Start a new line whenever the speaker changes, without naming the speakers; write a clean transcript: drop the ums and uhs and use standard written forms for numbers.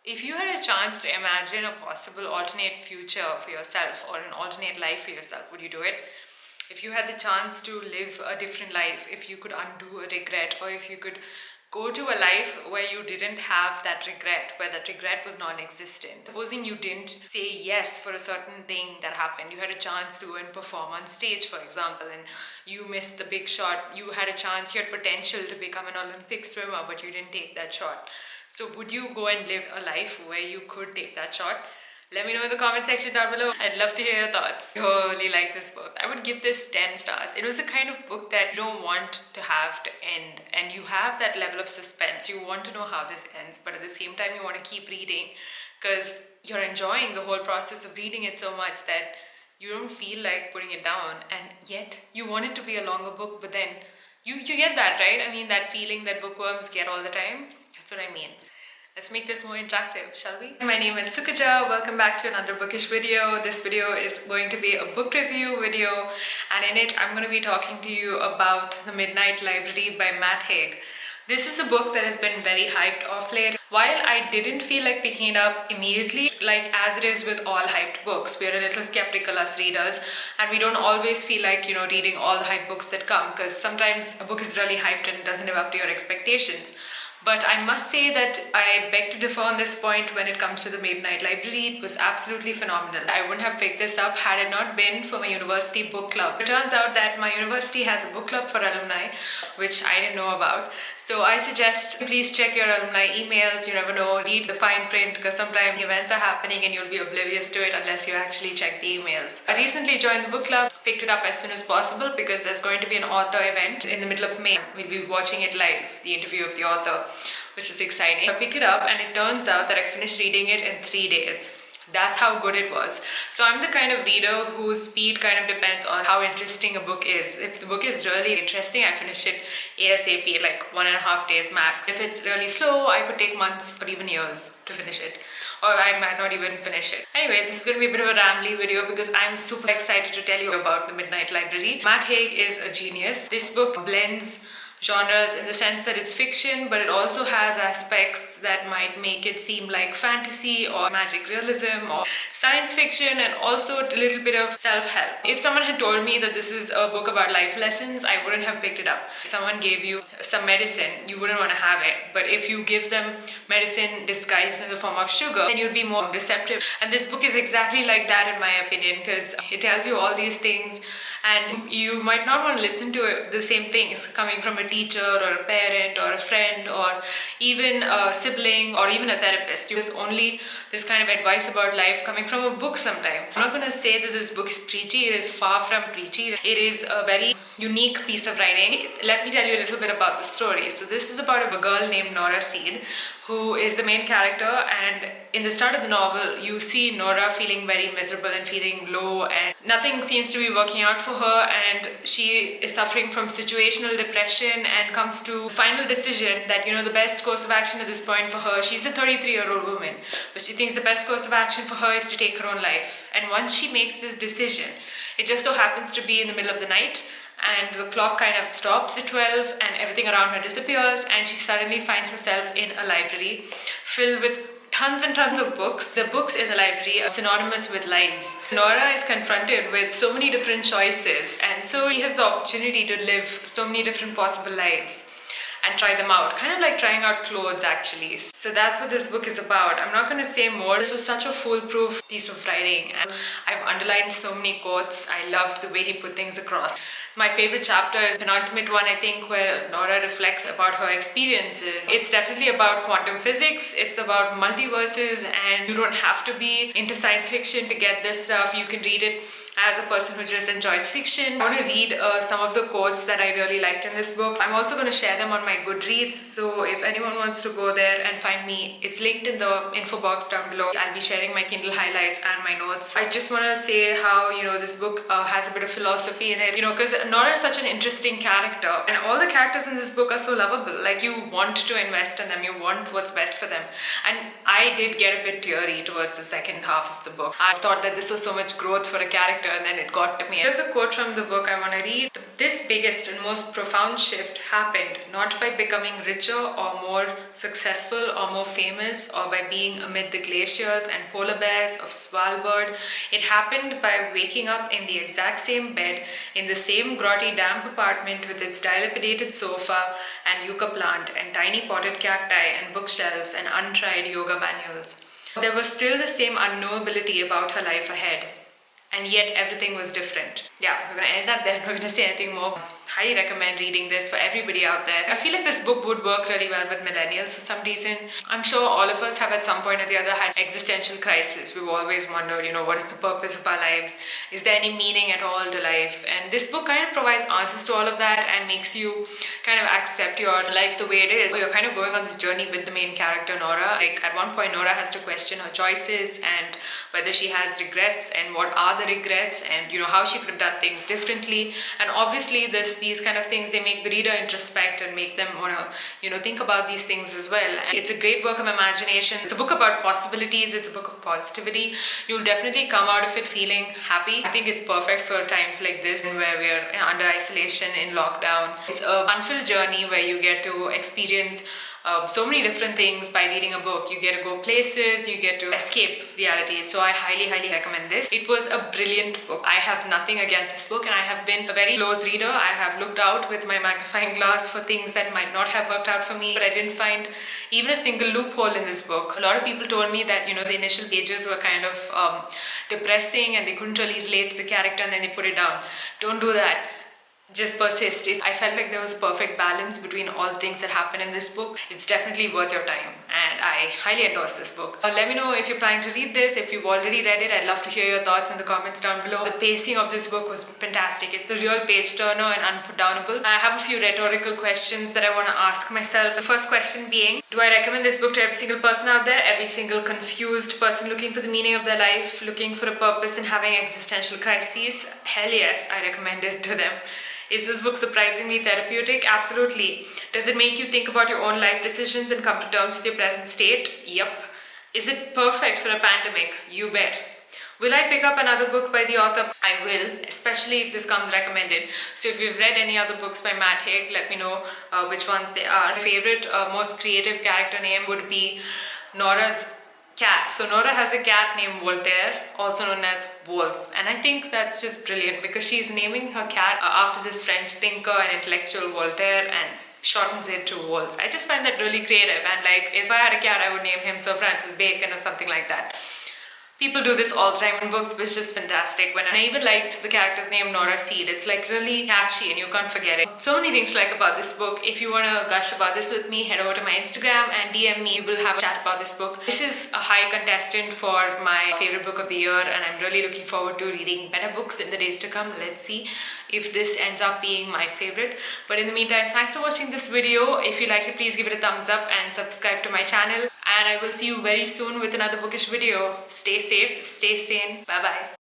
If you had a chance to imagine a possible alternate future for yourself or an alternate life for yourself, would you do it? If you had the chance to live a different life, if you could undo a regret, or if you could go to a life where you didn't have that regret, where that regret was non-existent. Supposing you didn't say yes for a certain thing that happened, you had a chance to go and perform on stage, for example, and you missed the big shot. You had a chance, you had potential to become an Olympic swimmer, but you didn't take that shot. So would you go and live a life where you could take that shot? Let me know in the comment section down below. I'd love to hear your thoughts. I really like this book. I would give this 10 stars. It was the kind of book that you don't want to have to end, and you have that level of suspense. You want to know how this ends, but at the same time you want to keep reading because you're enjoying the whole process of reading it so much that you don't feel like putting it down, and yet you want it to be a longer book, but then you get that, right? I mean, that feeling that bookworms get all the time. That's what I mean. Let's make this more interactive, shall we? My name is Sukaja. Welcome back to another bookish video. This video is going to be a book review video, and in it I'm going to be talking to you about The Midnight Library by Matt Haig. This is a book that has been very hyped off late. While I didn't feel like picking it up immediately, like as it is with all hyped books, we're a little skeptical as readers, and we don't always feel like, reading all the hyped books that come, because sometimes a book is really hyped and it doesn't live up to your expectations. But I must say that I beg to differ on this point when it comes to The Midnight Library. It was absolutely phenomenal. I wouldn't have picked this up had it not been for my university book club. It turns out that my university has a book club for alumni, which I didn't know about. So I suggest please check your alumni emails. You never know, read the fine print, because sometimes events are happening and you'll be oblivious to it unless you actually check the emails. I recently joined the book club, picked it up as soon as possible because there's going to be an author event in the middle of May. We'll be watching it live, the interview of the author, which is exciting. I picked it up and it turns out that I finished reading it in 3 days. That's how good it was. So I'm the kind of reader whose speed kind of depends on how interesting a book is. If the book is really interesting, I finish it ASAP, like 1.5 days max. If it's really slow, I could take months or even years to finish it. Or I might not even finish it. Anyway, this is going to be a bit of a rambly video because I'm super excited to tell you about The Midnight Library. Matt Haig is a genius. This book blends genres in the sense that it's fiction, but it also has aspects that might make it seem like fantasy or magic realism or science fiction, and also a little bit of self-help. If someone had told me that this is a book about life lessons, I wouldn't have picked it up. If someone gave you some medicine, you wouldn't want to have it. But if you give them medicine disguised in the form of sugar, then you'd be more receptive. And this book is exactly like that in my opinion, because it tells you all these things and you might not want to listen to the same things coming from a teacher or a parent or a friend or even a sibling or even a therapist. There's only this kind of advice about life coming from a book sometimes. I'm not going to say that this book is preachy. It is far from preachy. It is a very unique piece of writing. Let me tell you a little bit about the story. So this is about a girl named Nora Seed, who is the main character, and in the start of the novel you see Nora feeling very miserable and feeling low, and nothing seems to be working out for her, and she is suffering from situational depression and comes to final decision that the best course of action at this point for her, she's a 33-year-old woman, but she thinks the best course of action for her is to take her own life. And once she makes this decision, it just so happens to be in the middle of the night, and the clock kind of stops at 12 and everything around her disappears, and she suddenly finds herself in a library filled with tons and tons of books. The books in the library are synonymous with lives. Nora is confronted with so many different choices, and so she has the opportunity to live so many different possible lives and try them out, kind of like trying out clothes actually. So that's what this book is about. I'm not going to say more. This was such a foolproof piece of writing, and I've underlined so many quotes. I loved the way he put things across. My favorite chapter is the penultimate one, I think, where Nora reflects about her experiences. It's definitely about quantum physics, it's about multiverses, and you don't have to be into science fiction to get this stuff. You can read it as a person who just enjoys fiction. I want to read some of the quotes that I really liked in this book. I'm also going to share them on my Goodreads, so if anyone wants to go there and find me, it's linked in the info box down below. I'll be sharing my Kindle highlights and my notes. I just want to say how, this book has a bit of philosophy in it, because Nora is such an interesting character, and all the characters in this book are so lovable. Like, you want to invest in them, you want what's best for them. And I did get a bit teary towards the second half of the book. I thought that this was so much growth for a character character, and then it got to me. There's a quote from the book I want to read. This biggest and most profound shift happened not by becoming richer or more successful or more famous or by being amid the glaciers and polar bears of Svalbard. It happened by waking up in the exact same bed, in the same grotty damp apartment with its dilapidated sofa and yucca plant and tiny potted cacti and bookshelves and untried yoga manuals. There was still the same unknowability about her life ahead. And yet everything was different. Yeah, we're going to end up there. I'm not going to say anything more. Highly recommend reading this for everybody out there. I feel like this book would work really well with millennials for some reason. I'm sure all of us have at some point or the other had existential crisis. We've always wondered, what is the purpose of our lives? Is there any meaning at all to life? And this book kind of provides answers to all of that and makes you kind of accept your life the way it is. You're kind of going on this journey with the main character, Nora. Like at one point, Nora has to question her choices and whether she has regrets and what are the regrets and how she could have done things differently. And obviously these kind of things, they make the reader introspect and make them want to think about these things as well. And it's a great work of imagination. It's a book about possibilities. It's a book of positivity. You'll definitely come out of it feeling happy. I think it's perfect for times like this where we're under isolation in lockdown. It's a fun-filled journey where you get to experience so many different things by reading a book. You get to go places, you get to escape reality. So I highly recommend this. It was a brilliant book. I have nothing against this book, and I have been a very close reader. I have looked out with my magnifying glass for things that might not have worked out for me, but I didn't find even a single loophole in this book. A lot of people told me that the initial pages were kind of depressing and they couldn't really relate to the character, and then they put it down. Don't do that. Just persist. I felt like there was a perfect balance between all things that happen in this book. It's definitely worth your time, and I highly endorse this book. Let me know if you're planning to read this. If you've already read it, I'd love to hear your thoughts in the comments down below. The pacing of this book was fantastic. It's a real page turner and unputdownable. I have a few rhetorical questions that I want to ask myself. The first question being, do I recommend this book to every single person out there? Every single confused person looking for the meaning of their life, looking for a purpose and having existential crises? Hell yes, I recommend it to them. Is this book surprisingly therapeutic? Absolutely. Does it make you think about your own life decisions and come to terms with your present state? Yep. Is it perfect for a pandemic? You bet. Will I pick up another book by the author? I will, especially if this comes recommended. So if you've read any other books by Haig, let me know which ones they are. My favorite, most creative character name would be Nora's cat. So Nora has a cat named Voltaire, also known as Wolves, and I think that's just brilliant because she's naming her cat after this French thinker and intellectual Voltaire and shortens it to Wolves. I just find that really creative, and like if I had a cat I would name him Sir Francis Bacon or something like that. People do this all the time in books, which is fantastic. When I even liked the character's name Nora Seed. It's like really catchy and you can't forget it. So many things to like about this book. If you want to gush about this with me, head over to my Instagram and DM me. We'll have a chat about this book. This is a high contestant for my favorite book of the year, and I'm really looking forward to reading better books in the days to come. Let's see if this ends up being my favorite. But in the meantime, thanks for watching this video. If you liked it, please give it a thumbs up and subscribe to my channel. And I will see you very soon with another bookish video. Stay safe, stay sane. Bye bye.